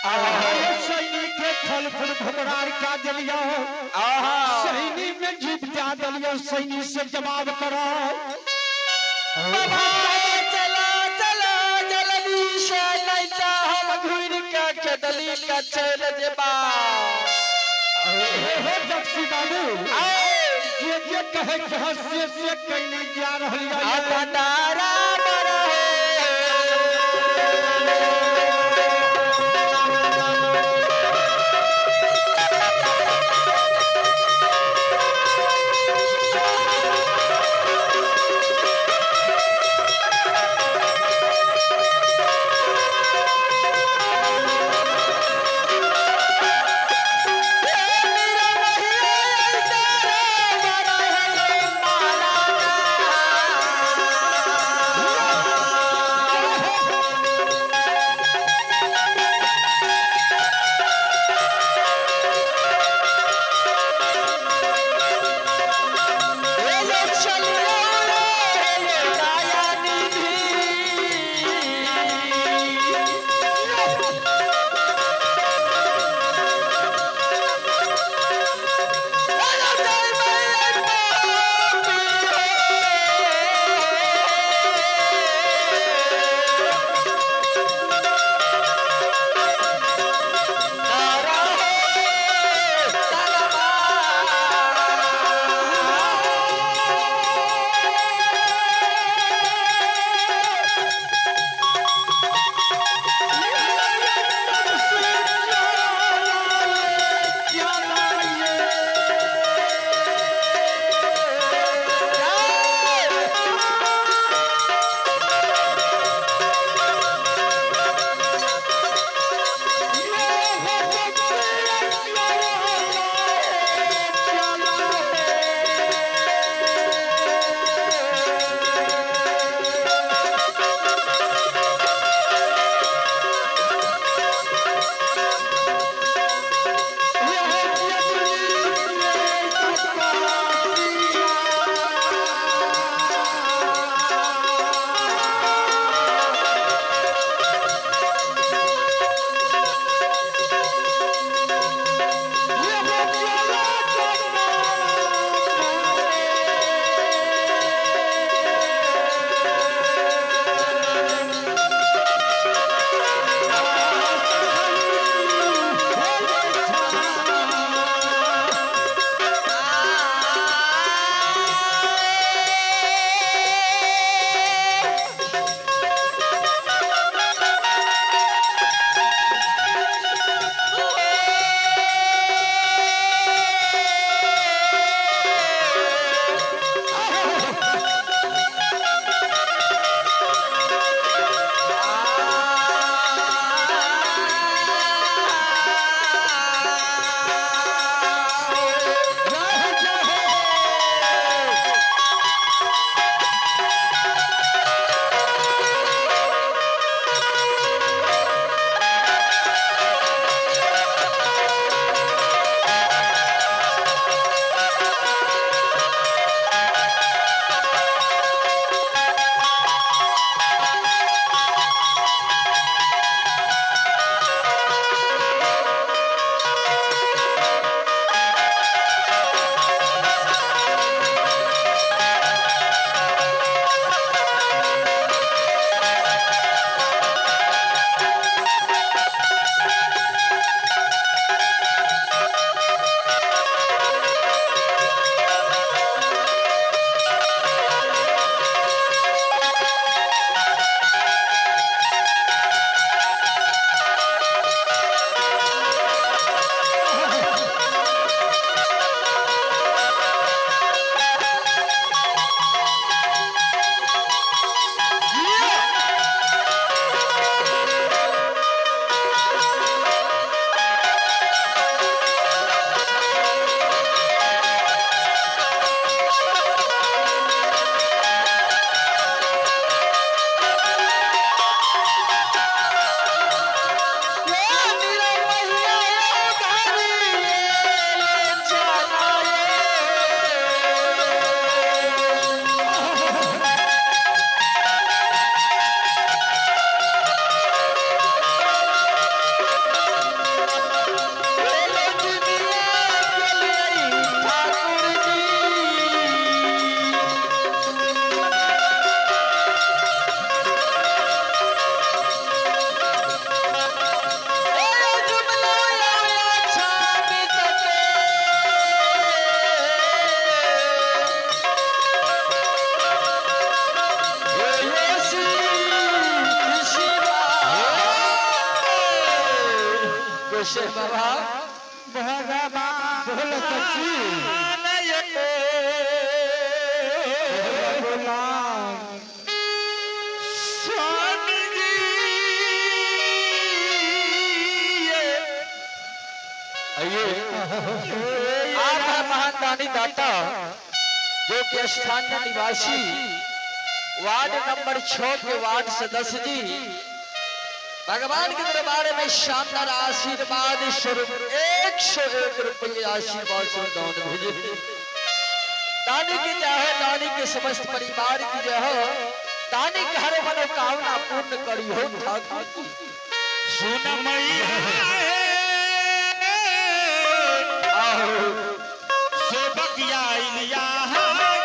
अरे सैनी के फल फूल भगवान का जलियो सैनी में जीत जा दलियो सैनी से जवाब करो चला चला जल्दी से नहीं तो हम घूर के चदली का चल जेबा हे जक्सी बाबू ये कहे से कहने जा रहल है भंडारा बड़ा बाबा भगवान बोल सची स्वामी जी आप है महान दानी दाता जो कि स्थानीय निवासी वार्ड नंबर 6 के वार्ड सदस्य जी भगवान के दरबार में शानदार आशीर्वाद स्वरूप 101 रुपये आशीर्वाद स्वरूप दान भेजे। दानी की जय हो, दानी के समस्त परिवार की जय हो, दानी की हर मनोकामना पूर्ण करी हो ठाकुर की। सुन मैया सेवक आइलिया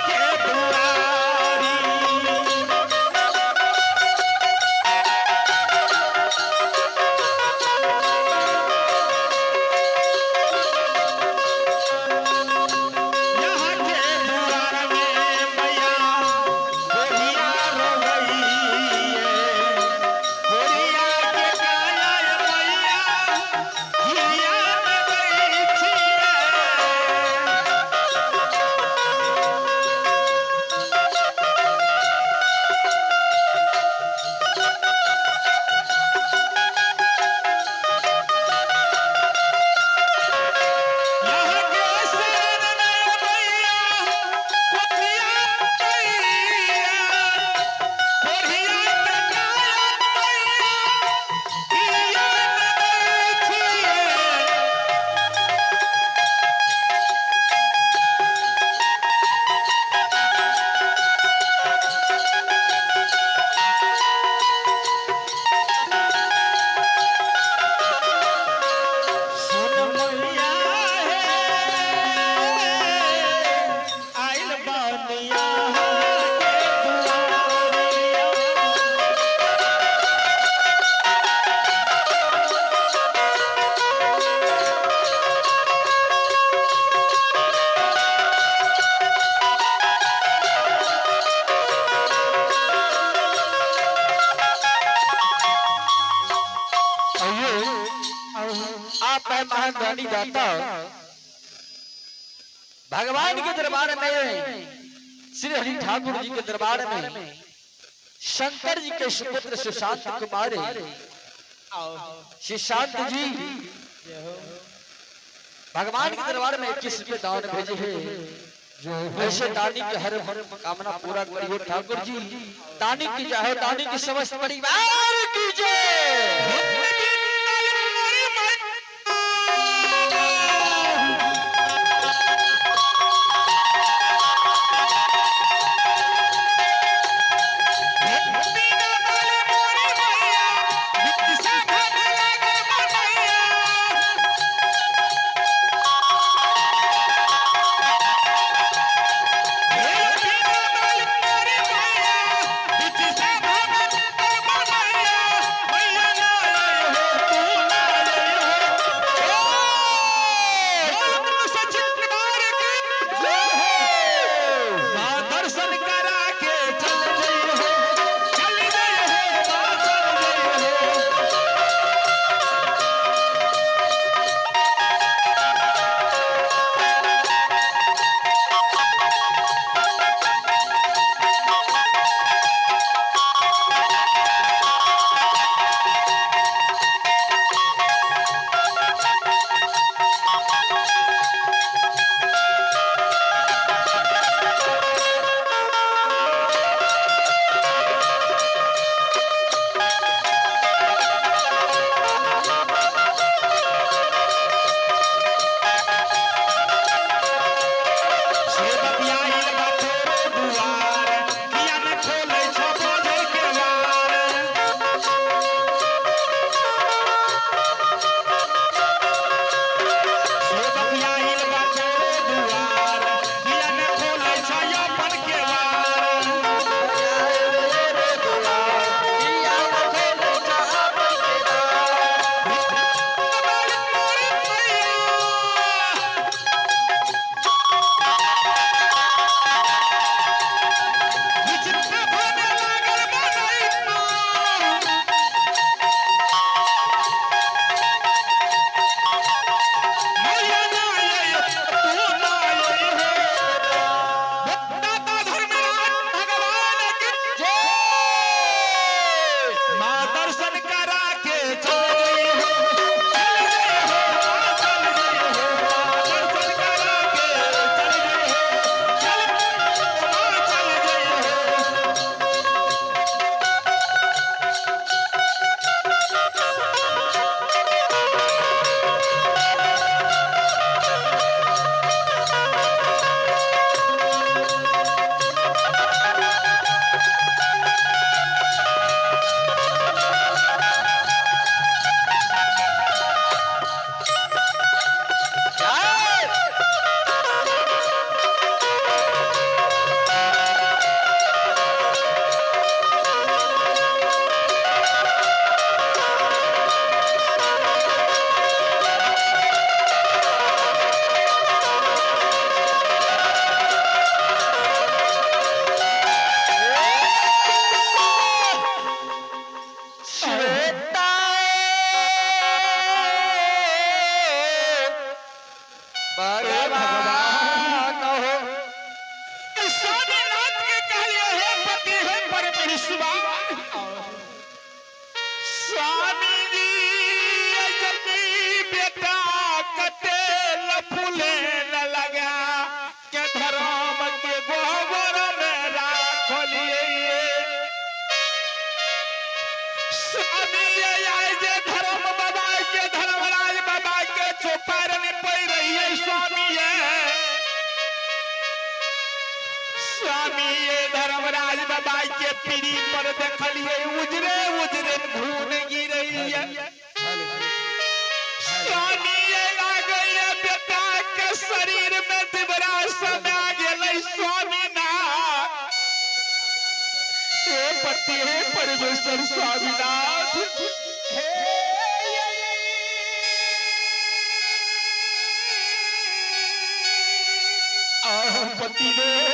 के दुआरी यहाँ के दुआर में मैया कोरिया रो गई कोरिया के काया मैया हिया में गई थी यहाँ के शरण में मैया कोरिया कोरिया के काया मैया हिया में गई थी सुन मैया आइल बानिया के दुआरिया आप है महान दानी दाता भगवान के दरबार में श्री हरि ठाकुर जी के दरबार में शंकर जी के सुपुत्र सुशांत कुमार सुशांत जी भगवान के दरबार में 21 रुपये दान भेजे हैं। ऐसे दानी की हर कामना पूरा करिए ठाकुर जी। दानी की जय हो, दानी की समस्त परिवार की जय। मैया पीढ़ी पर देखलिए उजरे उजरे खून गिरैया स्वामी आ गए बेटा के शरीर में दिबरा समा गेलै स्वामी नाथ हे पति हे परमेश्वर स्वामीनाथ पति ने